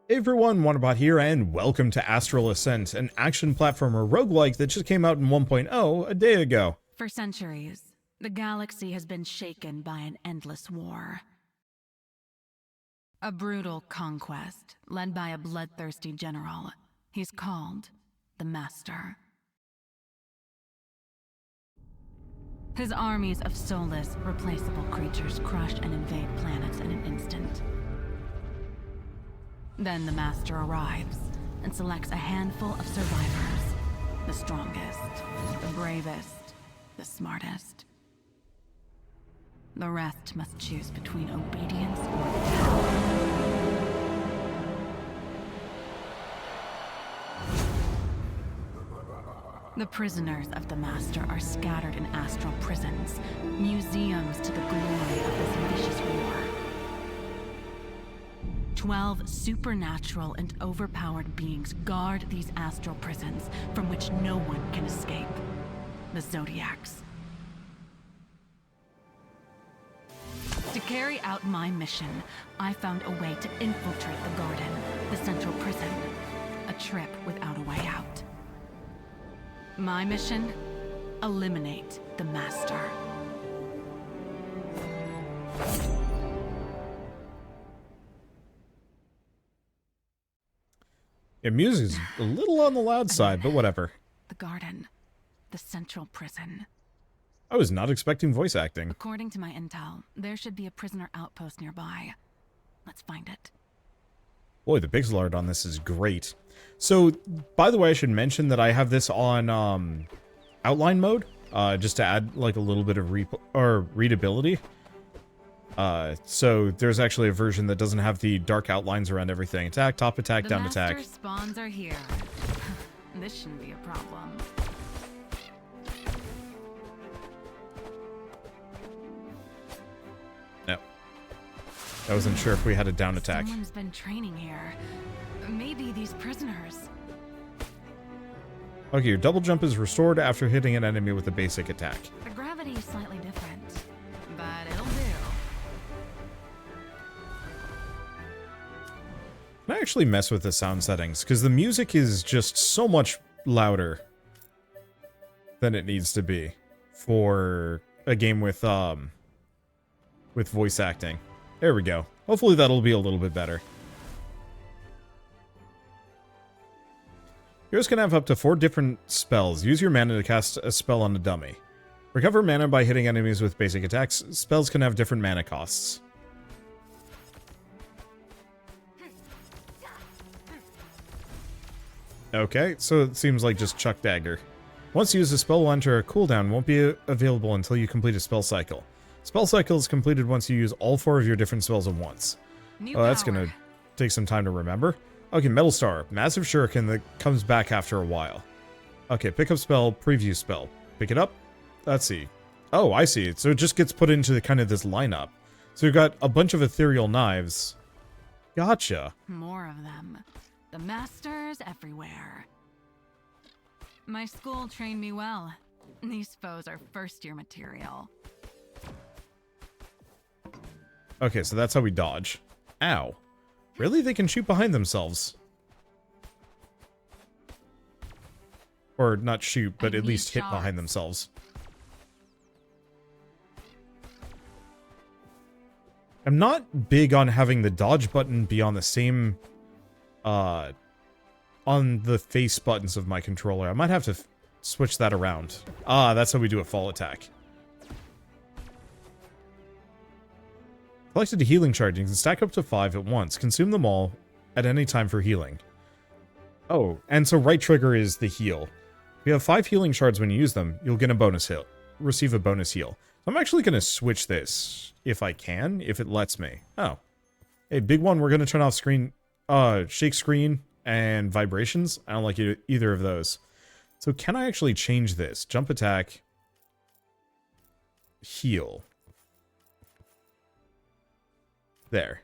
Hey everyone, Wanderbot here, and welcome to Astral Ascent, an action platformer roguelike that just came out in 1.0 a day ago. For centuries, the galaxy has been shaken by an endless war. A brutal conquest, led by a bloodthirsty general. He's called the Master. His armies of soulless, replaceable creatures crush and invade planets in an instant. Then the Master arrives and selects a handful of survivors. The strongest, the bravest, the smartest. The rest must choose between obedience or death. The prisoners of the Master are scattered in astral prisons, museums to the glory of this vicious war. 12 supernatural and overpowered beings guard these astral prisons from which no one can escape. The Zodiacs. To carry out my mission, I found a way to infiltrate the garden, the central prison. A trip without a way out. My mission? Eliminate the Master. Yeah, music's a little on the loud side, but whatever. The garden. The central prison. I was not expecting voice acting. According to my intel, there should be a prisoner outpost nearby. Let's find it. Boy, the pixel art on this is great. So, by the way, I should mention that I have this on outline mode, just to add like a little bit of readability. So there's actually a version that doesn't have the dark outlines around everything. Attack, top attack, down attack. The Master spawns are here. This shouldn't be a problem. No. I wasn't sure if we had a down attack. Someone's been training here. Maybe these prisoners. Okay, your double jump is restored after hitting an enemy with a basic attack. The gravity is slightly different, but it'll do. Can I actually mess with the sound settings? Because the music is just so much louder than it needs to be for a game with voice acting. There we go. Hopefully that'll be a little bit better. Heroes can have up to 4 different spells. Use your mana to cast a spell on a dummy. Recover mana by hitting enemies with basic attacks. Spells can have different mana costs. Okay, so it seems like just Chuck Dagger. Once used, a spell will enter a cooldown, won't be available until you complete a spell cycle. Spell cycle is completed once you use all 4 of your different spells at once. Oh, that's gonna take some time to remember. Okay, Metal Star. Massive shuriken that comes back after a while. Okay, pick up spell, preview spell. Pick it up? Let's see. Oh, I see. So it just gets put into the, kind of this lineup. So you've got a bunch of ethereal knives. Gotcha. More of them. The Masters everywhere. My school trained me well. These foes are first-year material. Okay, so that's how we dodge. Ow. Really? They can shoot behind themselves. Or not shoot, but at least hit behind themselves. I'm not big on having the dodge button be on the same, on the face buttons of my controller. I might have to switch that around. Ah, that's how we do a fall attack. Collected healing shards. You can stack up to 5 at once. Consume them all at any time for healing. Oh, and so right trigger is the heal. If you have 5 healing shards when you use them, you'll get a bonus heal. Receive a bonus heal. So I'm actually going to switch this, if I can, if it lets me. Oh. Hey, big one, we're going to turn off screen, shake screen and vibrations. I don't like either of those. So can I actually change this? Jump attack. Heal. There.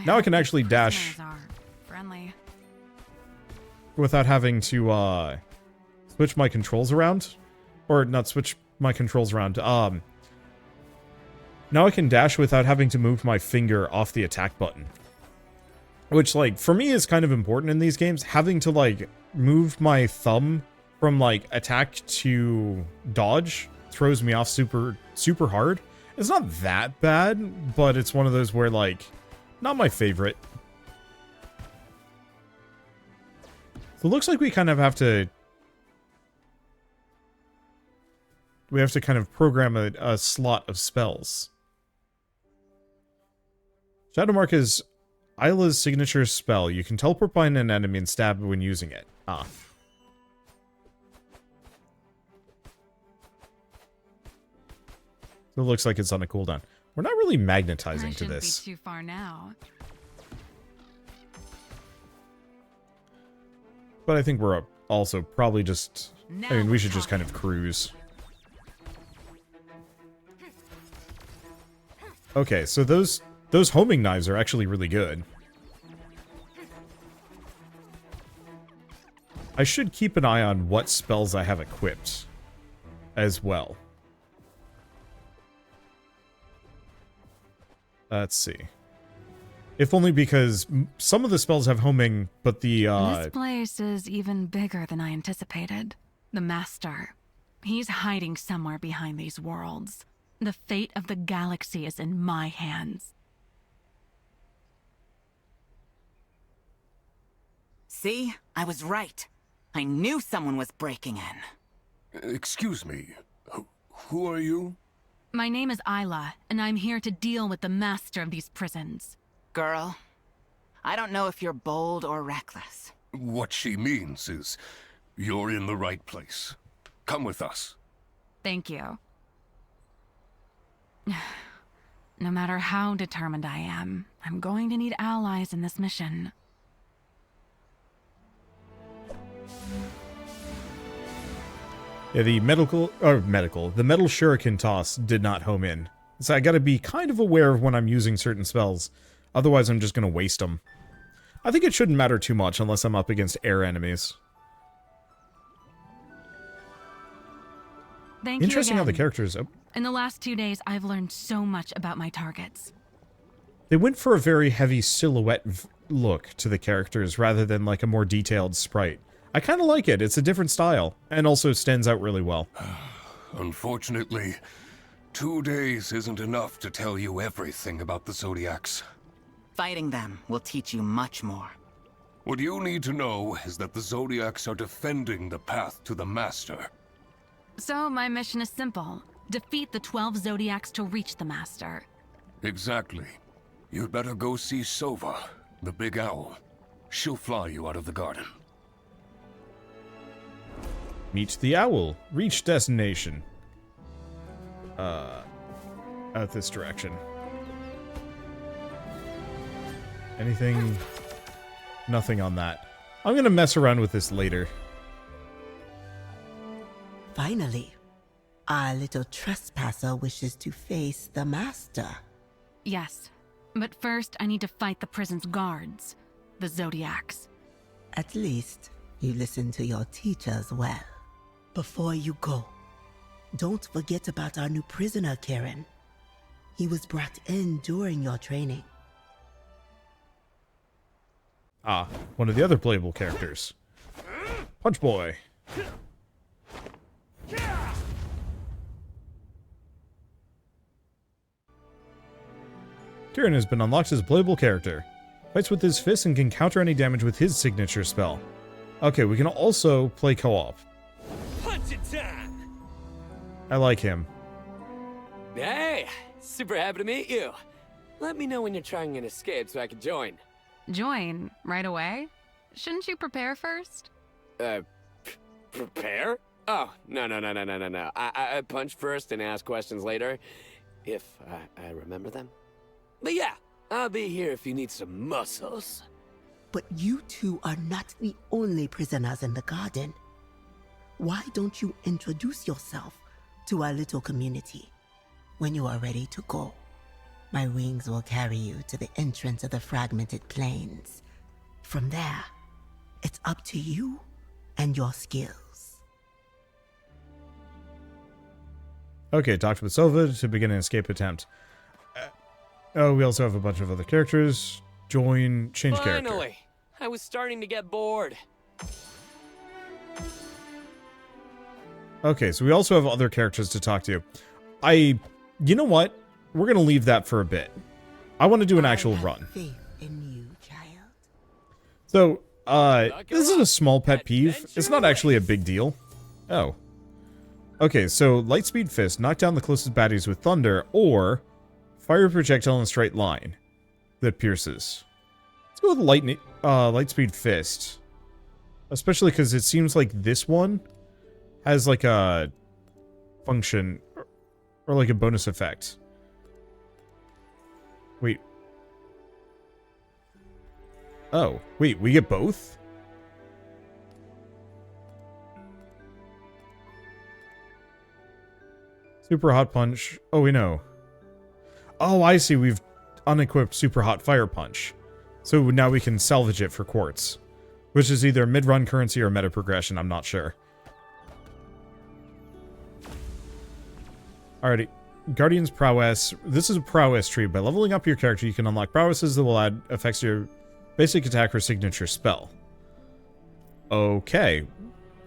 Now I can actually dash without having to switch my controls around. Or not switch my controls around. Now I can dash without having to move my finger off the attack button. which, like, for me is kind of important in these games. Having to, like, move my thumb from, like, attack to dodge throws me off super hard. It's not that bad, but it's one of those where, like, not my favorite. So it looks like we kind of have to... We have to kind of program a slot of spells. Shadowmark is Isla's signature spell. You can teleport behind an enemy and stab when using it. Ah. So it looks like it's on a cooldown. We're not really magnetizing to this. Shouldn't be too far now. But I think we're also probably just... I mean, we should just kind of cruise. Okay, so those homing knives are actually really good. I should keep an eye on what spells I have equipped as well. Let's see. If only because some of the spells have homing, but the, This place is even bigger than I anticipated. The Master. He's hiding somewhere behind these worlds. The fate of the galaxy is in my hands. See? I was right. I knew someone was breaking in. Excuse me. Who are you? My name is Isla, and I'm here to deal with the master of these prisons. Girl, I don't know if you're bold or reckless. What she means is, you're in the right place. Come with us. Thank you. No matter how determined I am, I'm going to need allies in this mission. Yeah, the metal shuriken toss did not home in. So I gotta be kind of aware of when I'm using certain spells. Otherwise, I'm just gonna waste them. I think it shouldn't matter too much unless I'm up against air enemies. Thank you Interesting how the again. characters... Oh. In the last 2 days, I've learned so much about my targets. They went for a very heavy silhouette look to the characters rather than like a more detailed sprite. I kind of like it. It's a different style, and also stands out really well. Unfortunately, 2 days isn't enough to tell you everything about the Zodiacs. Fighting them will teach you much more. What you need to know is that the Zodiacs are defending the path to the Master. So my mission is simple. Defeat the 12 Zodiacs to reach the Master. Exactly. You'd better go see Sova, the big owl. She'll fly you out of the garden. Meet the owl. Reach destination. Out this direction. Anything? Nothing on that. I'm gonna mess around with this later. Finally, our little trespasser wishes to face the Master. Yes, but first I need to fight the prison's guards, the Zodiacs. At least you listen to your teachers well. Before you go, don't forget about our new prisoner, Karen. He was brought in during your training. Ah, one of the other playable characters. Punch Boy. Kieran has been unlocked as a playable character. Fights with his fists and can counter any damage with his signature spell. Okay, we can also play co-op. Punch it time! I like him. Hey, super happy to meet you. Let me know when you're trying an escape so I can join. Join right away? Shouldn't you prepare first? Prepare? Oh, no. I punch first and ask questions later, if I remember them. But yeah, I'll be here if you need some muscles. But you two are not the only prisoners in the garden. Why don't you introduce yourself to our little community? When you are ready to go, my wings will carry you to the entrance of the fragmented plains. From there, it's up to you and your skills. Okay, talked with Sova to begin an escape attempt. Oh, we also have a bunch of other characters. Join, change character. Finally! I was starting to get bored. Okay, so we also have other characters to talk to. You know what? We're gonna leave that for a bit. I want to do an actual run. Faith in you, child. So, this is a small pet peeve. It's not actually a big deal. Oh. Okay, so Lightspeed Fist, knock down the closest baddies with thunder, or fire a projectile in a straight line that pierces. Let's go with Lightspeed Fist. Especially because it seems like this one has like a function or like a bonus effect. Wait. Oh, wait, we get both? Super Hot Punch. Oh, we know. Oh, I see. We've unequipped Super Hot Fire Punch. So now we can salvage it for quartz. Which is either mid-run currency or meta progression. I'm not sure. Alrighty. Guardian's Prowess. This is a prowess tree. By leveling up your character, you can unlock prowesses that will add effects to your basic attack or signature spell. Okay.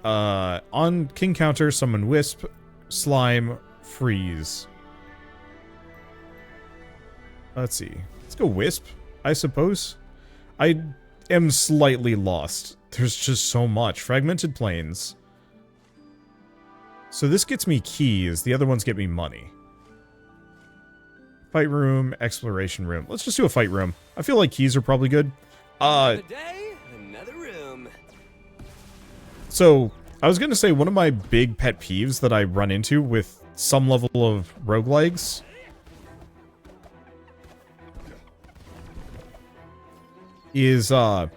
On king counter, summon Wisp, Slime, Freeze. Let's see. Let's go Wisp, I suppose. I am slightly lost. There's just so much. Fragmented Plains. So this gets me keys. The other ones get me money. Fight room, exploration room. Let's just do a fight room. I feel like keys are probably good. Another day, another room. So, I was going to say one of my big pet peeves that I run into with some level of roguelikes is, I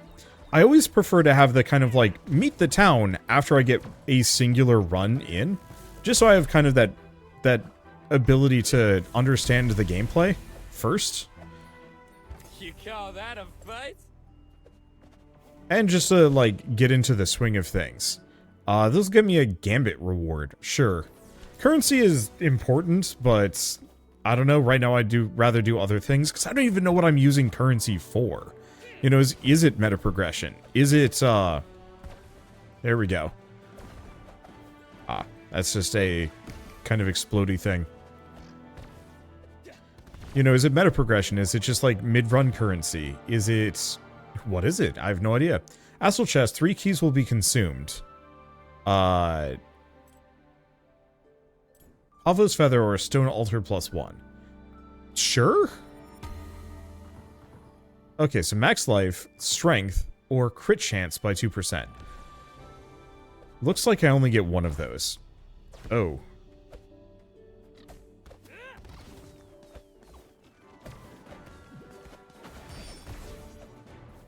always prefer to have the kind of like, meet the town after I get a singular run in. Just so I have kind of that ability to understand the gameplay first. You call that a fight? And just to, like, get into the swing of things. This will give me a gambit reward, sure. Currency is important, but I don't know, right now I'd rather do other things, because I don't even know what I'm using currency for. You know, is it meta progression? Is it, there we go. Ah, that's just a kind of explodey thing. You know, is it meta progression? Is it just like mid-run currency? Is it... What is it? I have no idea. Astral chest, 3 keys will be consumed. Avo's feather or stone altar +1. Sure? Okay, so max life, strength, or crit chance by 2%. Looks like I only get one of those. Oh.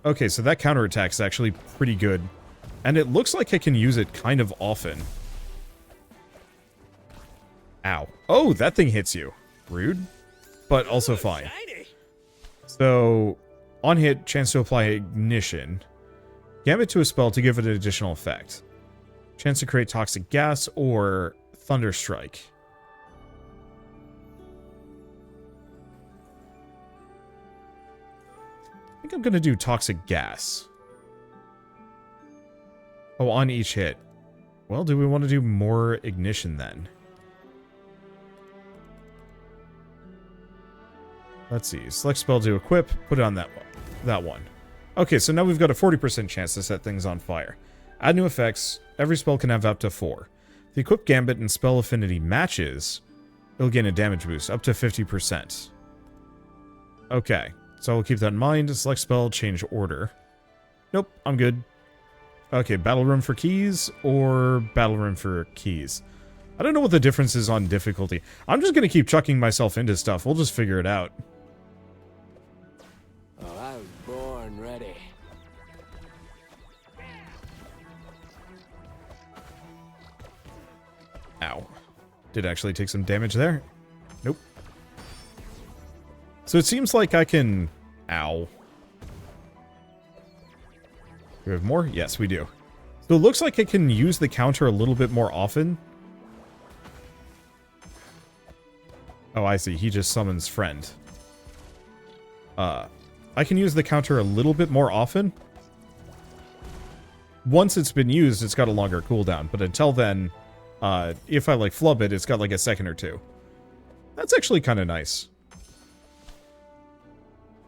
Okay, so that counterattack is actually pretty good. And it looks like I can use it kind of often. Ow. Oh, that thing hits you. Rude. But also fine. So, on hit, chance to apply ignition. Gambit to a spell to give it an additional effect. Chance to create toxic gas or thunder strike. I think I'm going to do toxic gas. Oh, on each hit. Well, do we want to do more ignition then? Let's see. Select spell to equip. Put it on that one. Okay, so now we've got a 40% chance to set things on fire. Add new effects. Every spell can have up to 4. If the equipped gambit and spell affinity matches, it'll gain a damage boost up to 50%. Okay, so I'll keep that in mind. Select spell, change order. Nope, I'm good. Okay, battle room for keys or battle room for keys. I don't know what the difference is on difficulty. I'm just going to keep chucking myself into stuff. We'll just figure it out. Oh, I was born ready. Ow. Did actually take some damage there. Nope. So it seems like I can... Ow. Do we have more? Yes, we do. So it looks like I can use the counter a little bit more often. Oh, I see. He just summons friend. I can use the counter a little bit more often. Once it's been used, it's got a longer cooldown, but until then, if I like flub it, it's got like a second or two. That's actually kind of nice.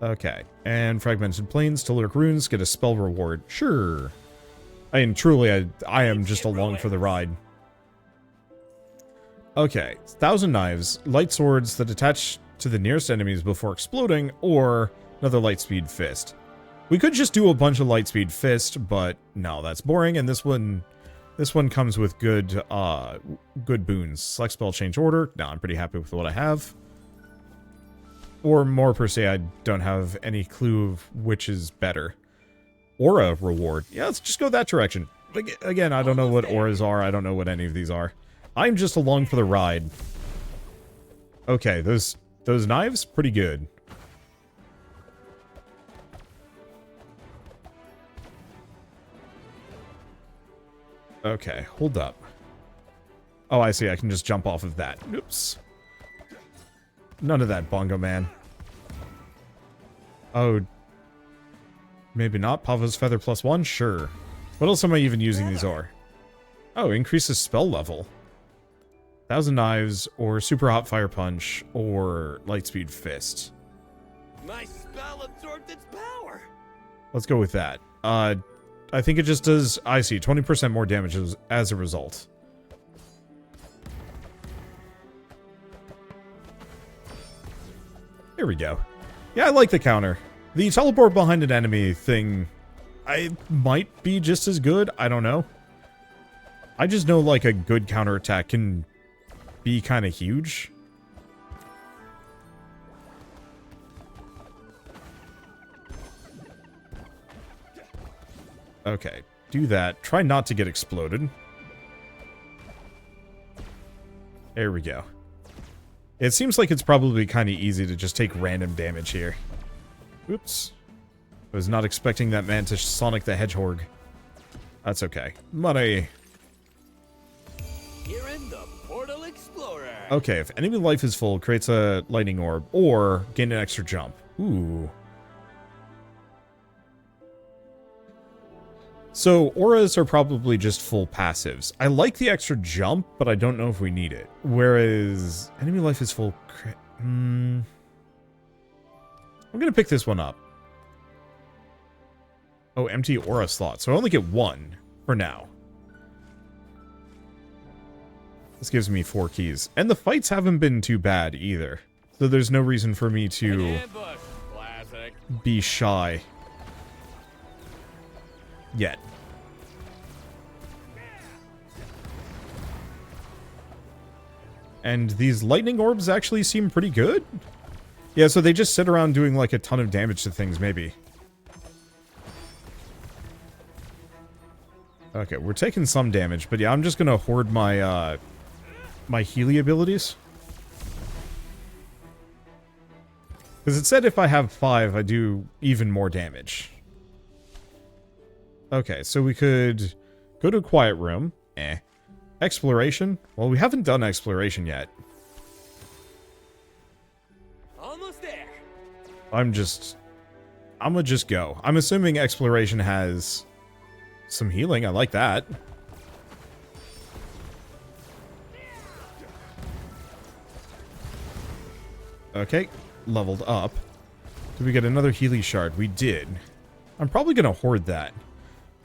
Okay, and Fragmented Plains to lurk runes, get a spell reward. Sure. I mean, truly, I am just along for the ride. Okay, 1,000 knives, light swords that attach to the nearest enemies before exploding, or another lightspeed fist. We could just do a bunch of lightspeed fist, but no, that's boring, and this one comes with good boons. Select spell, change order. No, I'm pretty happy with what I have. Or more per se, I don't have any clue of which is better. Aura reward. Yeah, let's just go that direction. Again, I don't know what auras are. I don't know what any of these are. I'm just along for the ride. Okay, those knives, pretty good. Okay, hold up. Oh, I see. I can just jump off of that. Oops. None of that, Bongo Man. Oh. Maybe not. Pavo's Feather +1? Sure. What else am I even using these for? Oh, increases spell level. 1,000 knives, or Super Hot Fire Punch, or Lightspeed Fist. My spell absorbed its power. Let's go with that. I think it just does, I see, 20% more damage as a result. Here we go. Yeah, I like the counter. The teleport behind an enemy thing, I might be just as good. I don't know. I just know, like, a good counterattack can be kind of huge. Okay, do that. Try not to get exploded. There we go. It seems like it's probably kind of easy to just take random damage here. Oops. I was not expecting that man to Sonic the Hedgehog. That's okay. Money. You're in the Portal Explorer. Okay, if enemy life is full, creates a lightning orb, or gain an extra jump. Ooh. So, auras are probably just full passives. I like the extra jump, but I don't know if we need it. Whereas, enemy life is full... I'm gonna pick this one up. Oh, empty aura slot. So I only get one for now. This gives me 4 keys. And the fights haven't been too bad either. So there's no reason for me to be shy. Yet. And these lightning orbs actually seem pretty good. Yeah, so they just sit around doing like a ton of damage to things, maybe. Okay, we're taking some damage, but yeah, I'm just gonna hoard my, my Healy abilities. Because it said if I have 5, I do even more damage. Okay, so we could go to a quiet room. Exploration? Well, we haven't done exploration yet. Almost there. I'm gonna just go. I'm assuming exploration has some healing. I like that. Okay, leveled up. Did we get another Healy shard? We did. I'm probably gonna hoard that.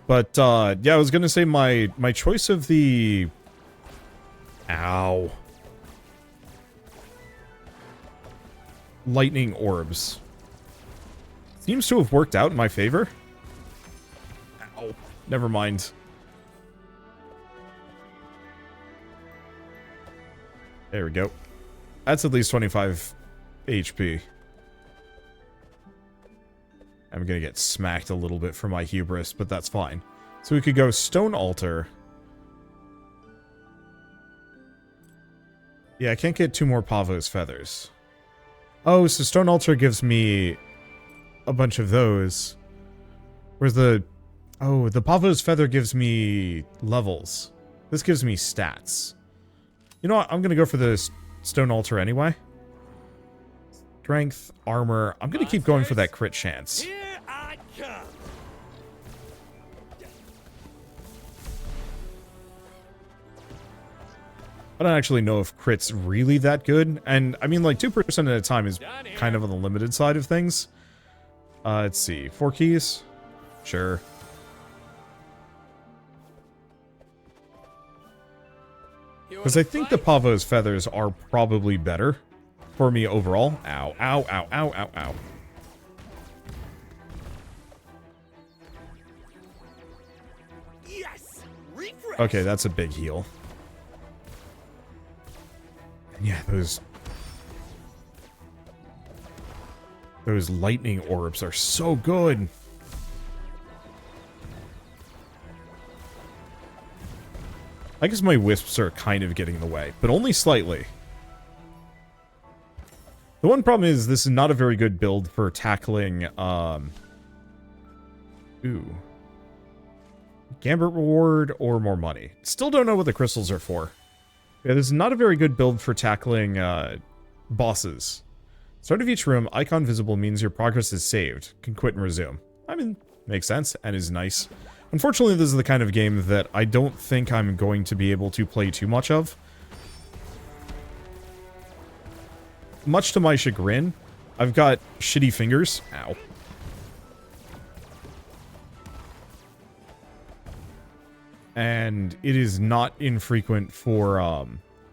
But, yeah, I was gonna say my choice of the... Ow. Lightning orbs seems to have worked out in my favor. Ow. Never mind. There we go. That's at least 25 HP. I'm gonna get smacked a little bit for my hubris, but that's fine. So we could go Stone Altar. Yeah, I can't get 2 more Pavo's Feathers. Oh, so Stone Altar gives me a bunch of those. Where's the... Oh, the Pavo's Feather gives me levels. This gives me stats. You know what? I'm gonna go for the Stone Altar anyway. Strength, armor. I'm going to keep going for that crit chance. Here I come. I don't actually know if crit's really that good. And, I mean, like, 2% at a time is kind of on the limited side of things. Let's see. 4 keys? Sure. Because I think the Pavo's feathers are probably better for me overall. Ow, ow, ow, ow, ow, ow. Yes. Refresh. Okay, that's a big heal. Yeah, those lightning orbs are so good. I guess my wisps are kind of getting in the way, but only slightly. The one problem is this is not a very good build for tackling, Gambit reward or more money. Still don't know what the crystals are for. Yeah, this is not a very good build for tackling, bosses. Start of each room, icon visible means your progress is saved. Can quit and resume. I mean, makes sense and is nice. Unfortunately, this is the kind of game that I don't think I'm going to be able to play too much of. Much to my chagrin, I've got shitty fingers. Ow. And it is not infrequent for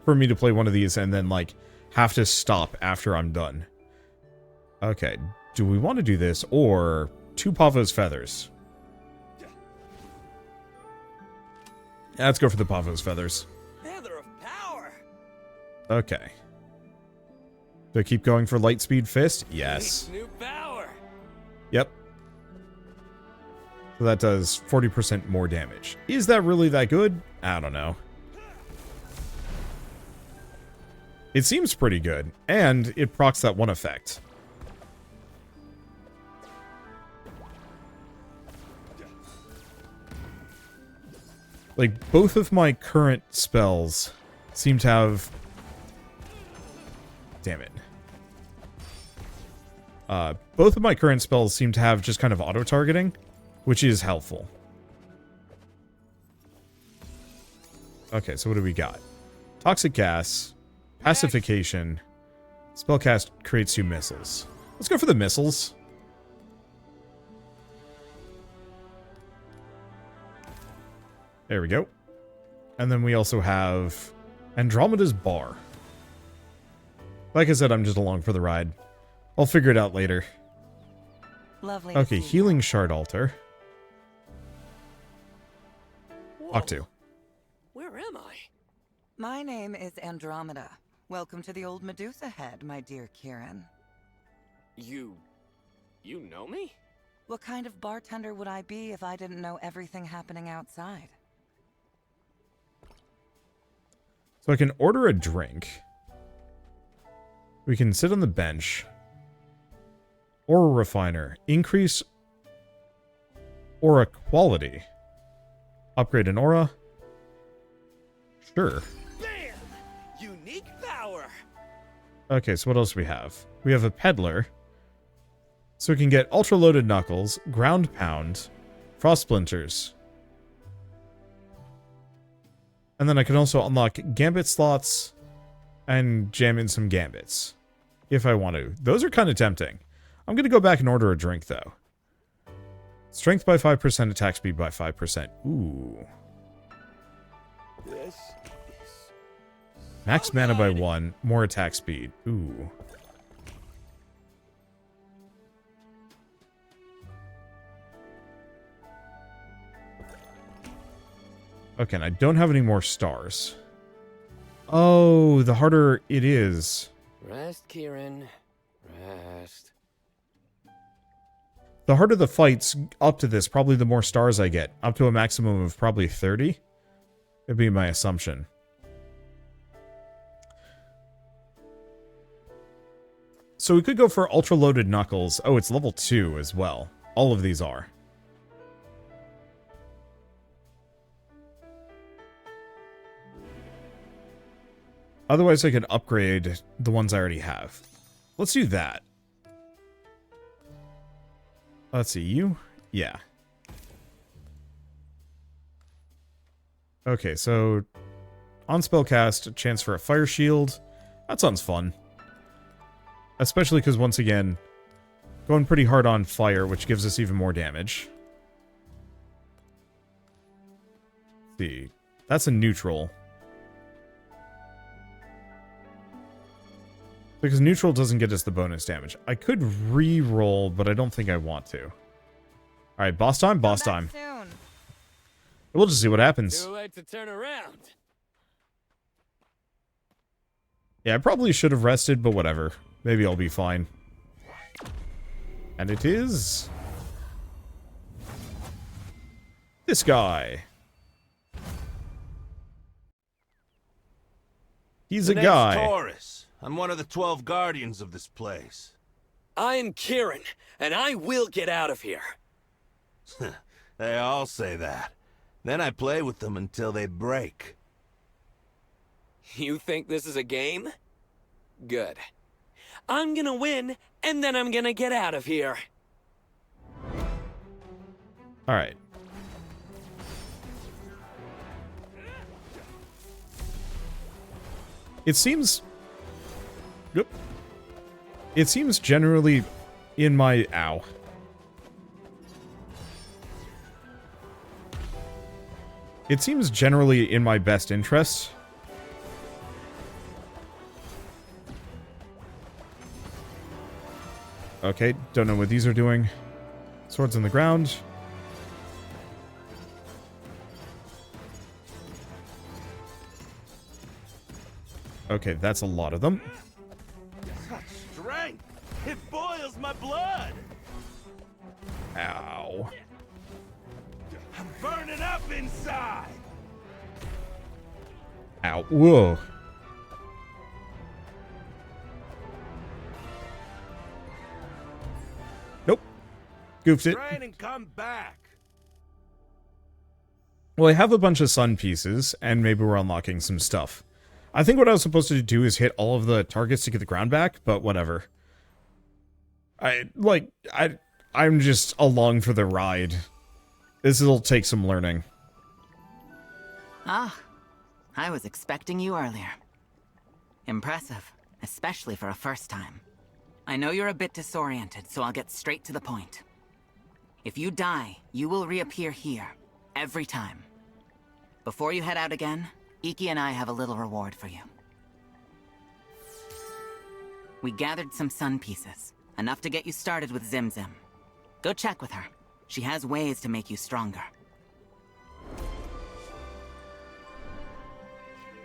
me to play one of these and then, like, have to stop after I'm done. Okay, do we want to do this or 2 Pavo's feathers? Yeah, let's go for the Pavo's feathers. Feather of power. Okay. Do I keep going for light speed fist? Yes. New power. Yep. So that does 40% more damage. Is that really that good? I don't know. It seems pretty good, and it procs that one effect. Like, both of my current spells seem to have... Damn it. Both of my current spells seem to have just kind of auto-targeting, which is helpful. Okay, so what do we got? Toxic gas, pacification, spellcast creates 2 missiles. Let's go for the missiles. There we go. And then we also have Andromeda's Bar. Like I said, I'm just along for the ride. I'll figure it out later. Lovely. Okay, Healing Shard Altar. Talk to. Where am I? My name is Andromeda. Welcome to the old Medusa head, my dear Kieran. You know me? What kind of bartender would I be if I didn't know everything happening outside? So I can order a drink. We can sit on the bench. Aura Refiner. Increase aura quality. Upgrade an aura. Sure. Bam! Unique power. Okay, so what else do we have? We have a peddler. So we can get ultra loaded knuckles, ground pound, frost splinters. And then I can also unlock gambit slots and jam in some gambits if I want to. Those are kind of tempting. I'm going to go back and order a drink, though. Strength by 5%, attack speed by 5%. Ooh. This is Max mana by 1, more attack speed. Ooh. Okay, and I don't have any more stars. Oh, the harder it is. Rest, Kieran. Rest. The harder the fights up to this, probably the more stars I get. Up to a maximum of probably 30. It'd be my assumption. So we could go for ultra loaded knuckles. Oh, it's level 2 as well. All of these are. Otherwise, I could upgrade the ones I already have. let's do that. Let's see, you? Yeah. Okay, so on spellcast, chance for a fire shield. That sounds fun. Especially because, once again, going pretty hard on fire, which gives us even more damage. Let's see, that's a neutral. Because neutral doesn't get us the bonus damage. I could re-roll, but I don't think I want to. Alright, boss time, boss time. Soon. We'll just see what happens. Too late to turn around. Yeah, I probably should have rested, but whatever. Maybe I'll be fine. And it is... this guy. He's a The guy. name's Taurus. I'm one of the 12 guardians of this place. I'm Kieran, and I will get out of here. They all say that. Then I play with them until they break. You think this is a game? Good. I'm gonna win, and then I'm gonna get out of here. Alright. It seems... Yep. It seems generally in my... Ow. It seems generally in my best interest. Okay, don't know what these are doing. Swords on the ground. Okay, that's a lot of them. Such strength! It boils my blood! Ow. I'm burning up inside! Ow. Whoa. Nope. Goofed it. Train and come back! Well, I have a bunch of sun pieces, and maybe we're unlocking some stuff. I think what I was supposed to do is hit all of the targets to get the ground back, but whatever. I'm just along for the ride. This'll take some learning. Ah, I was expecting you earlier. Impressive, especially for a first time. I know you're a bit disoriented, so I'll get straight to the point. If you die, you will reappear here, every time. Before you head out again, Iki and I have a little reward for you. We gathered some sun pieces, enough to get you started with Zim Zim. Go check with her. She has ways to make you stronger.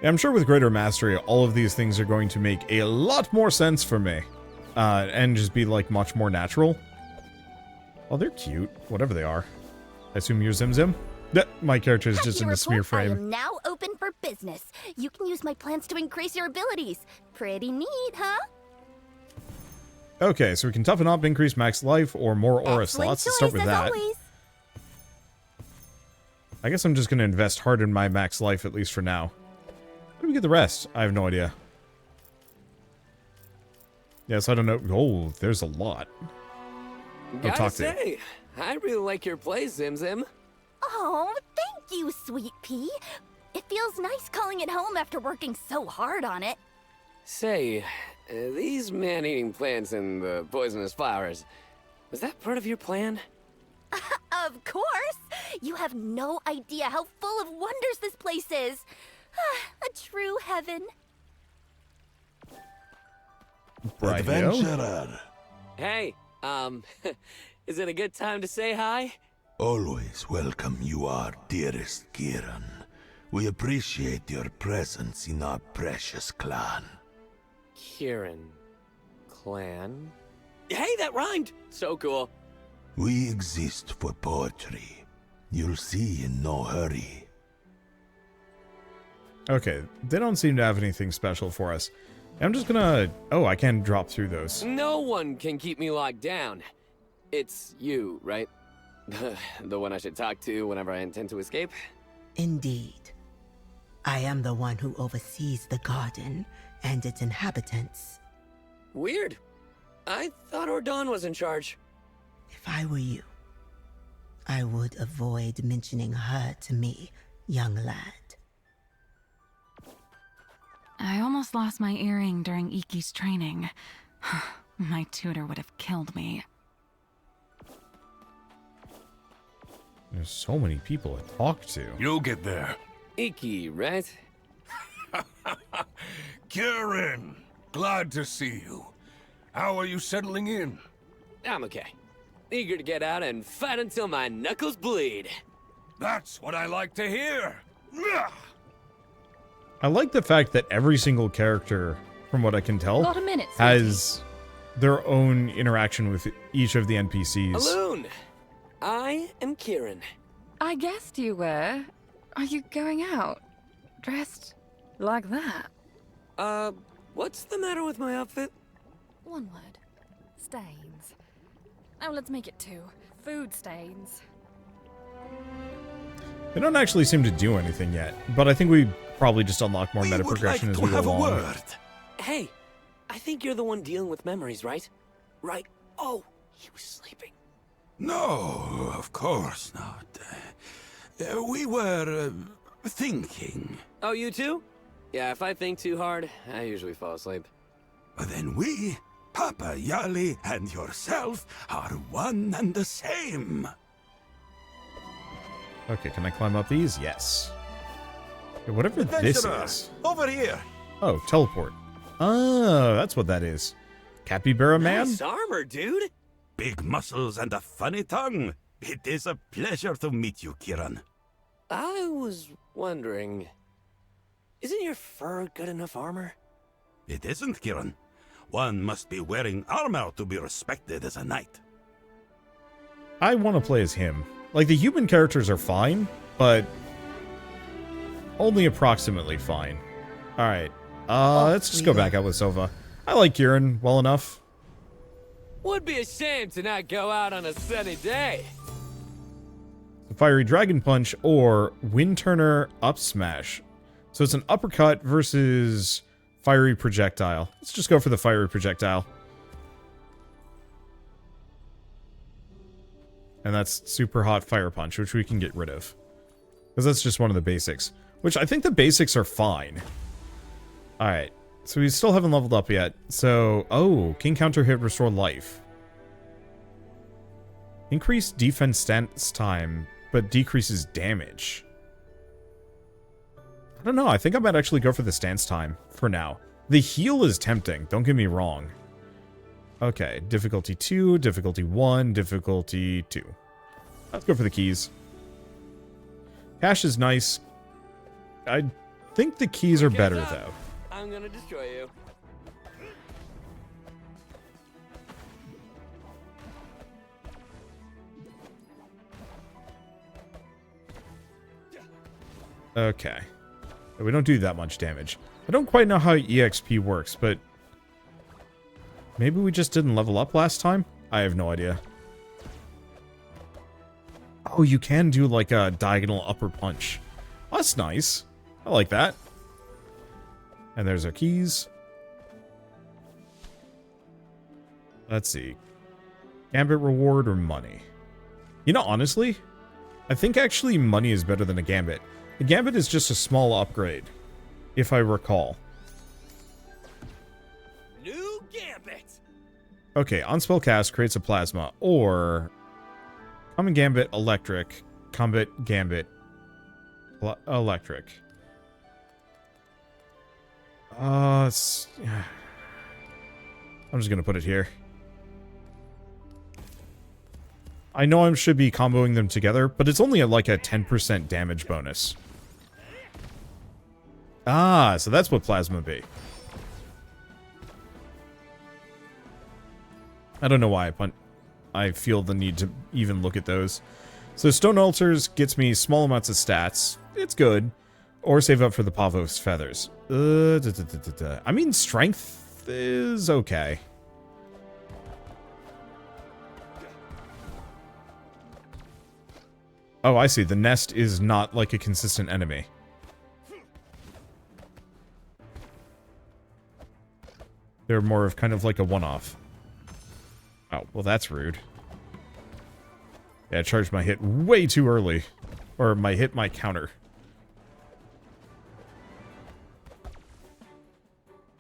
Yeah, I'm sure with greater mastery, all of these things are going to make a lot more sense for me. And just be, like, much more natural. Oh, they're cute. Whatever they are. I assume you're Zim Zim? Yeah, my character is just in a smear I frame. am now open for business. You can use my plans to increase your abilities. Pretty neat, huh? Okay, so we can toughen up, increase max life, or more aura slots. Let's start with that. Always. I guess I'm just going to invest hard in my max life, at least for now. How do we get the rest? I have no idea. Yes, I don't know. Oh, there's a lot. Gotta talk to say, I really like your play, Zim Zim. Oh, thank you, sweet pea. It feels nice calling it home after working so hard on it. Say, these man-eating plants and the poisonous flowers, was that part of your plan? Of course! You have no idea how full of wonders this place is. A true heaven. Adventurer! Hey, is it a good time to say hi? Always welcome you are, dearest Kieran. We appreciate your presence in our precious clan. Kieran. Clan? Hey, that rhymed! So cool. We exist for poetry. You'll see in no hurry. Okay, they don't seem to have anything special for us. I'm just gonna... Oh, I can drop through those. No one can keep me locked down. It's you, right? The one I should talk to whenever I intend to escape? Indeed. I am the one who oversees the garden and its inhabitants. Weird. I thought Ordon was in charge. If I were you, I would avoid mentioning her to me, young lad. I almost lost my earring during Iki's training. My tutor would have killed me. There's so many people to talk to. You'll get there. Iki, right? Kieran, glad to see you. How are you settling in? I'm okay. Eager to get out and fight until my knuckles bleed. That's what I like to hear. I like the fact that every single character, from what I can tell, Got a minute, has their own interaction with each of the NPCs. Aloon, I am Kieran. I guessed you were. Are you going out? Dressed like that? What's the matter with my outfit? One word. Stains. Now let's make it two. Food stains. They don't actually seem to do anything yet, but I think we probably just unlock more meta progression as we go along. Hey, I think you're the one dealing with memories, right? Right. Oh, he was sleeping. No, of course not. We were thinking. Oh, you too? Yeah, if I think too hard, I usually fall asleep. Then we, Papa Yali and yourself, are one and the same. Okay, can I climb up these? Yes. Okay, whatever this is. Over here. Oh, teleport. Oh, that's what that is. Capybara man? Nice armor, dude. Big muscles and a funny tongue. It is a pleasure to meet you, Kieran. I was wondering, isn't your fur good enough armor? It isn't, Kieran. One must be wearing armor to be respected as a knight. I want to play as him. Like, the human characters are fine, but only approximately fine. Alright, let's just go back out with Sova. I like Kieran well enough. Would be a shame to not go out on a sunny day. The Fiery Dragon Punch or Wind Turner Up Smash. So it's an uppercut versus Fiery Projectile. Let's just go for the Fiery Projectile. And that's Super Hot Fire Punch, which we can get rid of. Because that's just one of the basics. Which I think the basics are fine. Alright. So we still haven't leveled up yet. So, oh, King Counter Hit Restore Life. Increase defense stance time, but decreases damage. I don't know, I think I might actually go for the stance time for now. The heal is tempting, don't get me wrong. Okay, difficulty 2, difficulty 1, difficulty 2. Let's go for the keys. Cash is nice. I think the keys are better, though. I'm gonna destroy you. Okay. We don't do that much damage. I don't quite know how EXP works, but maybe we just didn't level up last time? I have no idea. Oh, you can do like a diagonal upper punch. Well, that's nice. I like that. And there's our keys. Let's see. Gambit reward or money? You know, honestly, I think actually money is better than a gambit. The gambit is just a small upgrade, if I recall. New gambit. Okay, on spell cast creates a plasma, or common gambit electric, combat gambit electric. I'm just gonna put it here. I know I should be comboing them together, but it's only like a 10% damage bonus. Ah, so that's what plasma be. I don't know why I feel the need to even look at those. So Stone Altars gets me small amounts of stats. It's good. Or save up for the Pavos Feathers. I mean, strength is okay. Oh, I see. The nest is not like a consistent enemy. They're more of kind of like a one-off. Oh, well, that's rude. Yeah, I charged my hit way too early. Or my counter.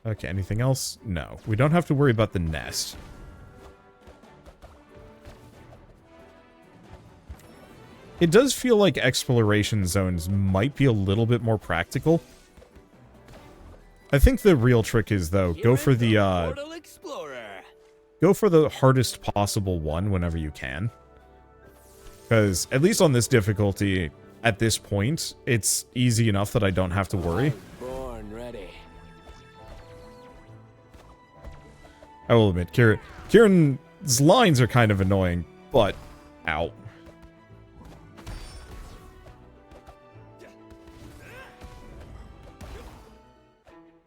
Okay, anything else? No. We don't have to worry about the nest. It does feel like exploration zones might be a little bit more practical. I think the real trick is, though, go for the hardest possible one whenever you can. Because, at least on this difficulty, at this point, it's easy enough that I don't have to worry. Born ready. I will admit, Kieran's lines are kind of annoying, but... Ow.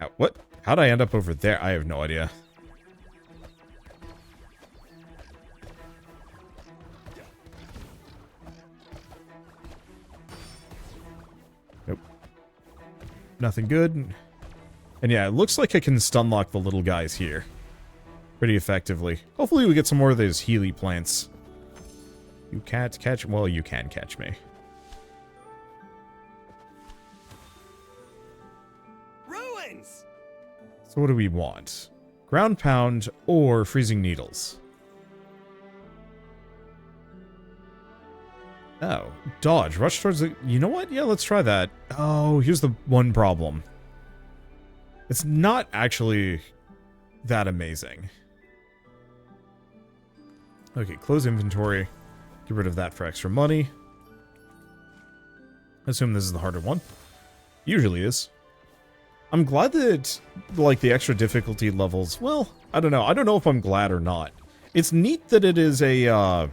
Ow, what? How'd I end up over there? I have no idea. Nope. Nothing good. And yeah, it looks like I can stunlock the little guys here pretty effectively. Hopefully we get some more of those Healy plants. You can't catch... Well, you can catch me. Ruins! So what do we want? Ground Pound or Freezing Needles? Oh, dodge. Rush towards the... You know what? Yeah, let's try that. Oh, here's the one problem. It's not actually that amazing. Okay, close inventory. Get rid of that for extra money. Assume this is the harder one. Usually is. I'm glad that, like, the extra difficulty levels... Well, I don't know. I don't know if I'm glad or not. It's neat that it is a,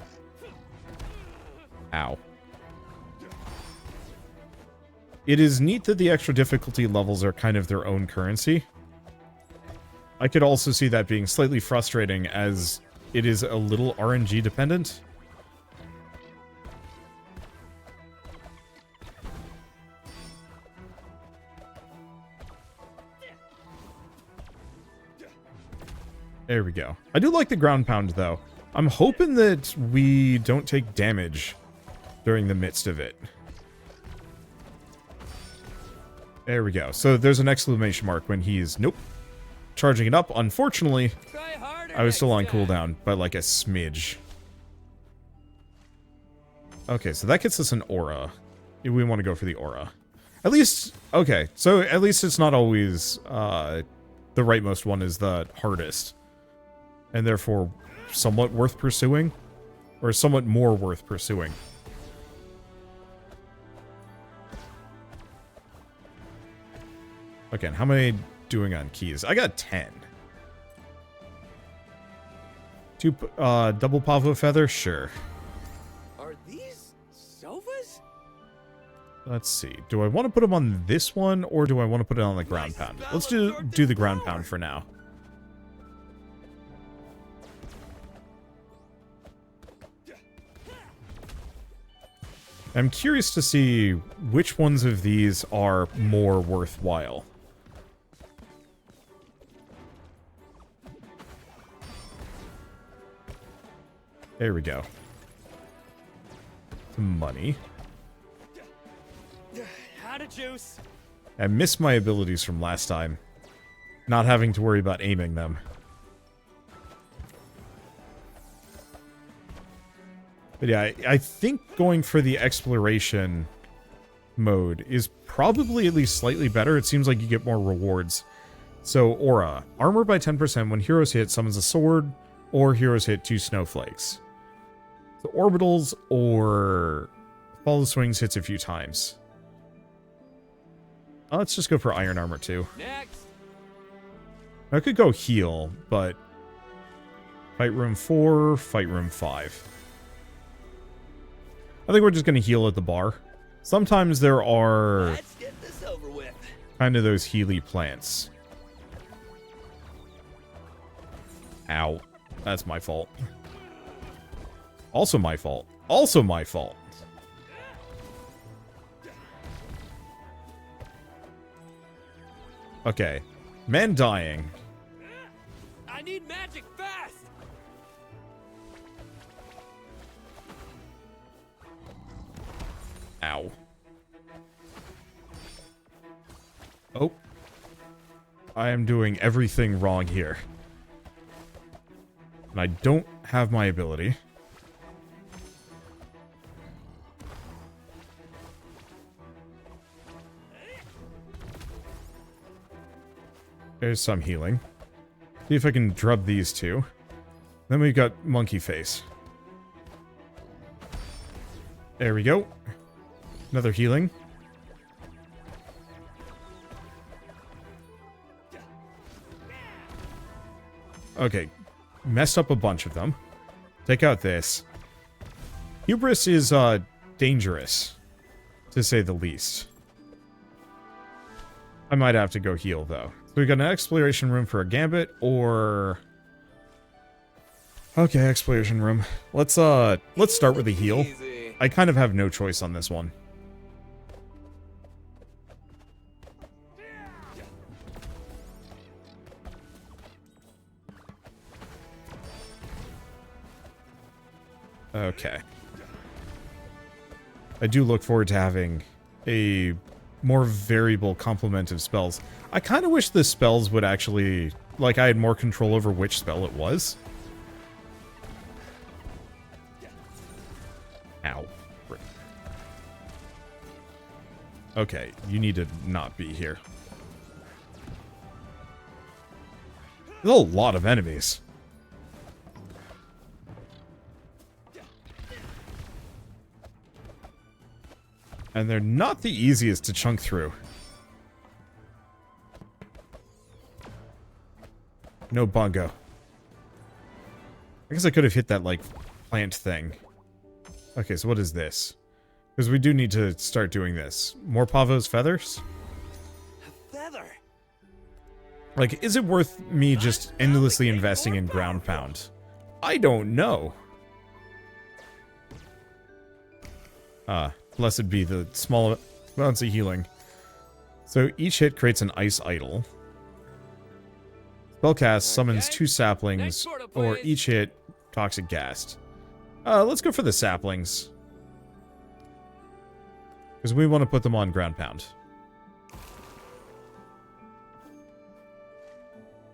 Ow. It is neat that the extra difficulty levels are kind of their own currency. I could also see that being slightly frustrating as it is a little RNG dependent. There we go. I do like the ground pound, though. I'm hoping that we don't take damage during the midst of it. There we go. So there's an exclamation mark when he's... Nope. Charging it up. Unfortunately, I was still on cooldown by like a smidge. Okay, so that gets us an aura. We want to go for the aura. At least... Okay, so at least it's not always... the rightmost one is the hardest. And therefore, somewhat worth pursuing. Or somewhat more worth pursuing. Okay, and how am I doing on keys? I got 10. 2 double pavo feather? Sure. Are these sofas? Let's see. Do I want to put them on this one, or do I want to put it on the ground pound? Let's do the ground pound for now. I'm curious to see which ones of these are more worthwhile. There we go. Some money. How to juice? I missed my abilities from last time. Not having to worry about aiming them. But yeah, I think going for the exploration mode is probably at least slightly better. It seems like you get more rewards. So, Aura. Armor by 10% when heroes hit summons a sword, or heroes hit 2 snowflakes. So orbitals or follow swings hits a few times. Let's just go for iron armor too. Next. I could go heal, but fight room 4, fight room 5. I think we're just going to heal at the bar. Sometimes there are Let's get this over with. kind of those Healy plants. Ow. That's my fault. Also my fault. Also my fault. Okay. Man dying. I need magic fast. Ow. Oh. I am doing everything wrong here. And I don't have my ability. There's some healing. See if I can drub these two. Then we've got Monkey Face. There we go. Another healing. Okay. Messed up a bunch of them. Take out this. Hubris is, dangerous. To say the least. I might have to go heal, though. So we got an exploration room for a gambit, or... Okay, exploration room. Let's start with a heal. I kind of have no choice on this one. Okay. I do look forward to having a more variable complement of spells. I kind of wish the spells would actually... Like, I had more control over which spell it was. Ow. Okay, you need to not be here. There's a lot of enemies. And they're not the easiest to chunk through. No bongo. I guess I could have hit that, like, plant thing. Okay, so what is this? Because we do need to start doing this. More Pavo's feathers? A feather? Like, is it worth me just endlessly investing in ground pound? I don't know. Blessed be the small amounts of healing. So each hit creates an ice idol. Spellcast summons 2 saplings, or each hit toxic gas. Let's go for the saplings. Because we want to put them on ground pound.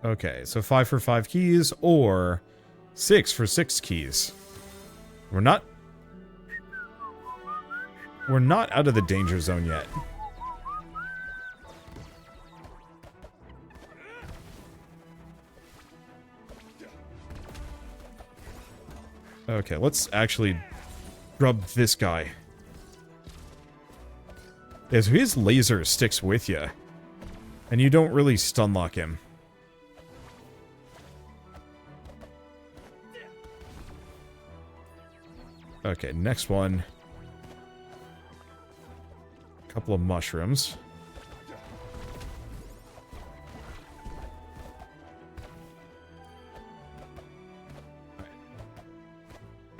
Okay, so 5 for 5 keys, or 6 for 6 keys. We're not out of the danger zone yet. Okay, let's actually grub this guy. Yeah, so his laser sticks with you. And you don't really stun lock him. Okay, next one. Couple of mushrooms.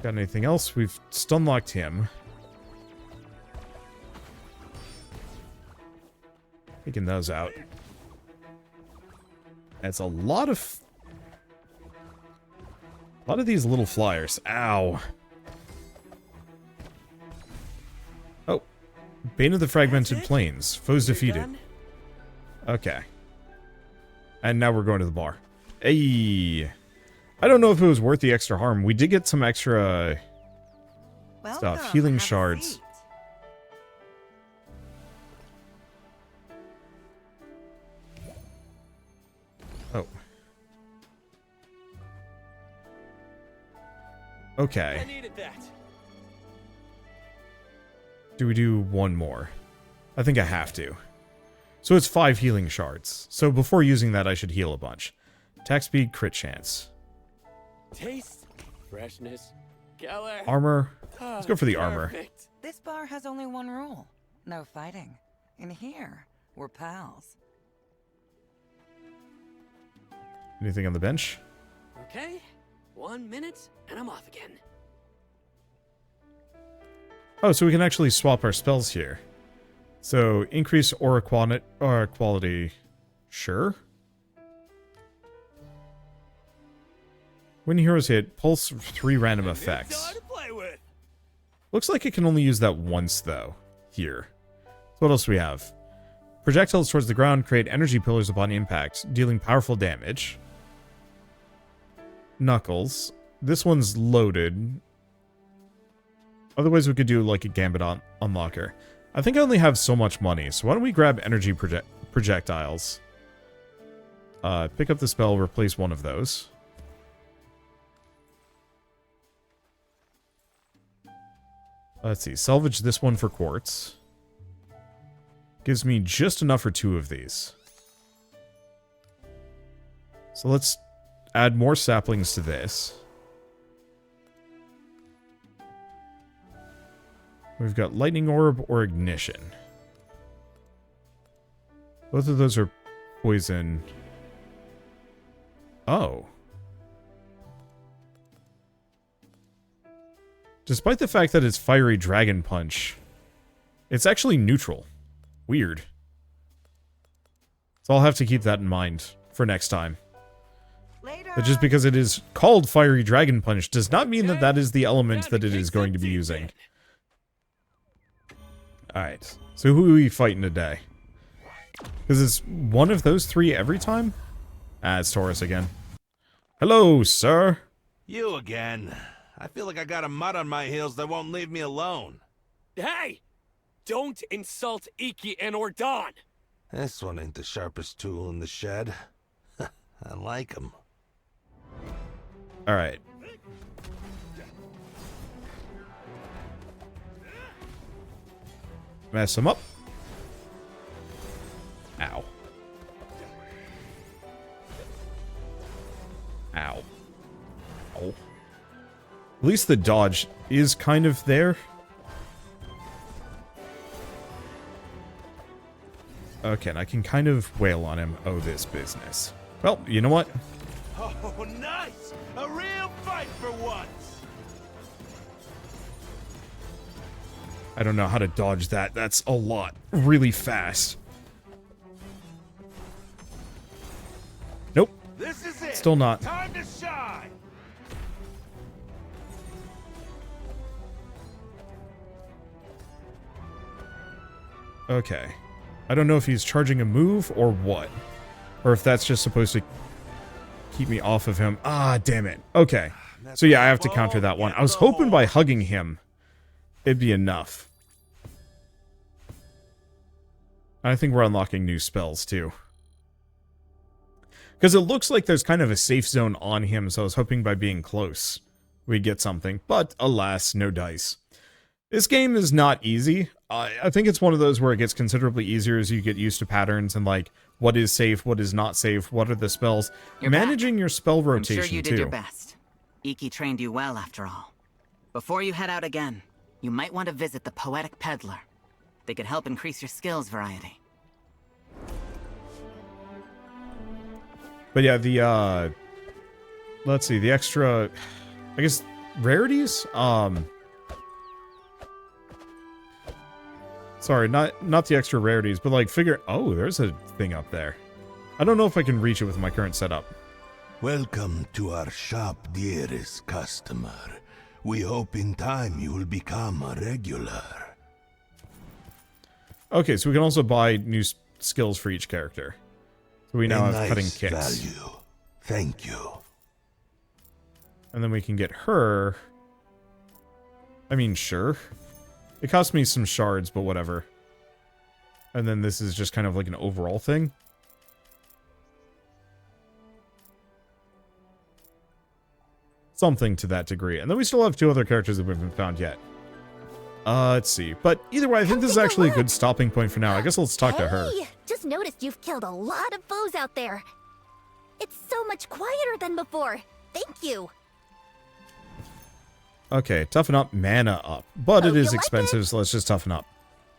Got anything else? We've stun locked him. Taking those out. That's a lot of these little flyers. Ow. Oh. Bane of the Fragmented Plains. Foes defeated. Okay. And now we're going to the bar. Hey. I don't know if it was worth the extra harm. We did get some extra stuff. Healing shards. Oh. Okay. I needed that. Do we do one more? I think I have to. So it's 5 healing shards. So before using that, I should heal a bunch. Attack speed, crit chance. Taste, freshness, color. Armor. Let's go for the armor. This bar has only one rule. No fighting. In here, we're pals. Anything on the bench? Okay, 1 minute, and I'm off again. Oh, so we can actually swap our spells here. So, increase aura quality. Sure. When heroes hit, pulse 3 random effects. Looks like it can only use that once, though. here. So what else do we have? Projectiles towards the ground create energy pillars upon impact, dealing powerful damage. Knuckles. This one's loaded. Otherwise, we could do like a Gambit unlocker. I think I only have so much money, so why don't we grab energy projectiles? Pick up the spell, replace one of those. Let's see, salvage this one for quartz. Gives me just enough for 2 of these. So let's add more saplings to this. We've got lightning orb or ignition. Both of those are poison. Oh. Despite the fact that it's fiery dragon punch, it's actually neutral. Weird. So I'll have to keep that in mind for next time. But just because it is called fiery dragon punch does not mean that that is the element that it is going to be using. Alright, so who are we fighting today? Because it's one of those 3 every time? Ah, it's Taurus again. Hello, sir. You again. I feel like I got a mud on my heels that won't leave me alone. Hey! Don't insult Iki and Ordon! This one ain't the sharpest tool in the shed. I like him. Alright. Mess him up. Ow. Ow. Oh. At least the dodge is kind of there. Okay, and I can kind of wail on him. Oh, this business. Well, you know what? Oh, nice! A real fight for once! I don't know how to dodge that. That's a lot. Really fast. Nope. This is it. Still not. Time to shine. Okay. I don't know if he's charging a move or what. Or if that's just supposed to keep me off of him. Ah, damn it. Okay. So yeah, I have to counter that one. I was hoping by hugging him, it'd be enough. I think we're unlocking new spells, too. Because it looks like there's kind of a safe zone on him, so I was hoping by being close we'd get something. But, alas, no dice. This game is not easy. I think it's one of those where it gets considerably easier as you get used to patterns and, like, what is safe, what is not safe, what are the spells. You're Managing back. your spell rotation, I'm sure you did too. your best. Iki trained you well, after all. Before you head out again, you might want to visit the Poetic Peddler. They could help increase your skills variety. But yeah, the, let's see, the extra, I guess, rarities? Sorry, not the extra rarities, but like oh, there's a thing up there. I don't know if I can reach it with my current setup. Welcome to our shop, dearest customer. We hope in time you will become a regular. Okay, so we can also buy new skills for each character. So we now have nice cutting kicks. Value. Thank you. And then we can get her. I mean, sure. It cost me some shards, but whatever. And then this is just kind of like an overall thing. Something to that degree. And then we still have 2 other characters that we haven't found yet. Let's see. But either way, I think this is actually a good stopping point for now. I guess let's talk to her. Just noticed you've killed a lot of foes out there. It's so much quieter than before. Thank you. Okay, toughen up, mana up. But it is you like expensive, so let's just toughen up.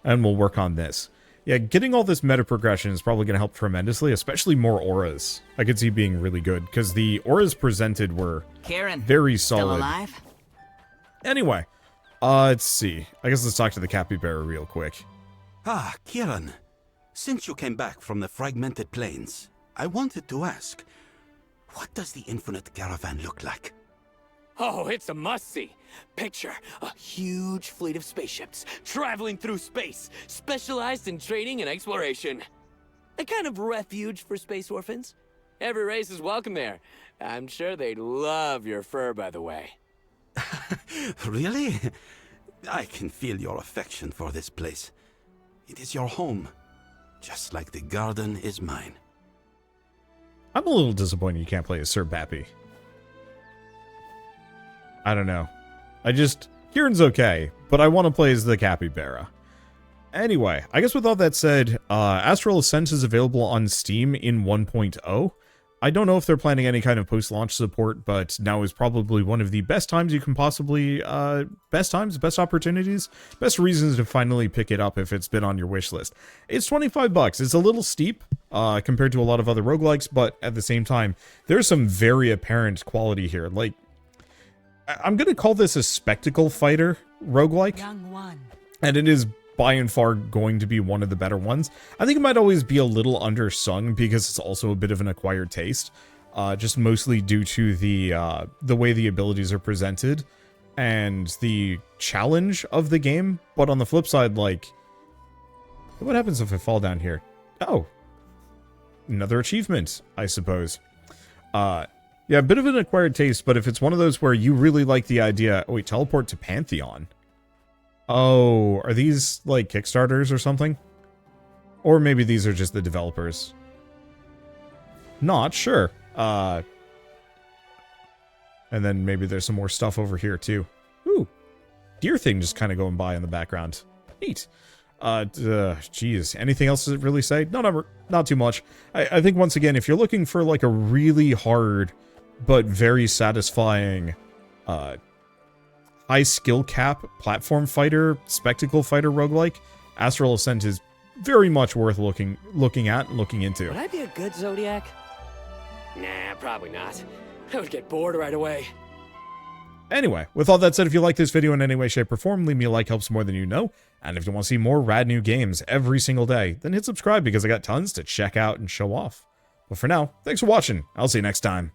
And we'll work on this. Yeah, getting all this meta progression is probably going to help tremendously, especially more auras. I could see being really good, because the auras presented were Kieran, very solid. still alive? Anyway, let's see. I guess let's talk to the capybara real quick. Ah, Kieran. Since you came back from the fragmented plains, I wanted to ask, what does the Infinite Caravan look like? Oh, it's a must-see. Picture a huge fleet of spaceships traveling through space, specialized in training and exploration. A kind of refuge for space orphans. Every race is welcome there. I'm sure they'd love your fur, by the way. Really? I can feel your affection for this place. It is your home, just like the garden is mine. I'm a little disappointed you can't play as Sir Bappy. I don't know. Kieran's okay, but I want to play as the Capybara. Anyway, I guess with all that said, Astral Ascent is available on Steam in 1.0. I don't know if they're planning any kind of post-launch support, but now is probably one of the best times you can possibly, best opportunities, best reasons to finally pick it up if it's been on your wish list. It's $25. It's a little steep, compared to a lot of other roguelikes, but at the same time, there's some very apparent quality here. Like, I'm gonna call this a spectacle fighter roguelike, and it is by and far going to be one of the better ones. I think it might always be a little undersung because it's also a bit of an acquired taste, just mostly due to the way the abilities are presented and the challenge of the game. But on the flip side, like, what happens if I fall down here? Oh, another achievement, I suppose. Yeah, a bit of an acquired taste, but if it's one of those where you really like the idea... Oh, wait, teleport to Pantheon. Oh, are these, like, Kickstarters or something? Or maybe these are just the developers. Not sure. And then maybe there's some more stuff over here, too. Ooh. Deer thing just kind of going by in the background. Neat. Geez. Anything else to really say? No, not too much. I think, once again, if you're looking for, like, a really hard but very satisfying, high skill cap platform fighter, spectacle fighter roguelike, Astral Ascent is very much worth looking at and looking into. Would I be a good Zodiac? Nah, probably not. I would get bored right away. Anyway, with all that said, if you like this video in any way, shape, or form, leave me a like, helps more than you know. And if you want to see more rad new games every single day, then hit subscribe because I got tons to check out and show off. But for now, thanks for watching. I'll see you next time.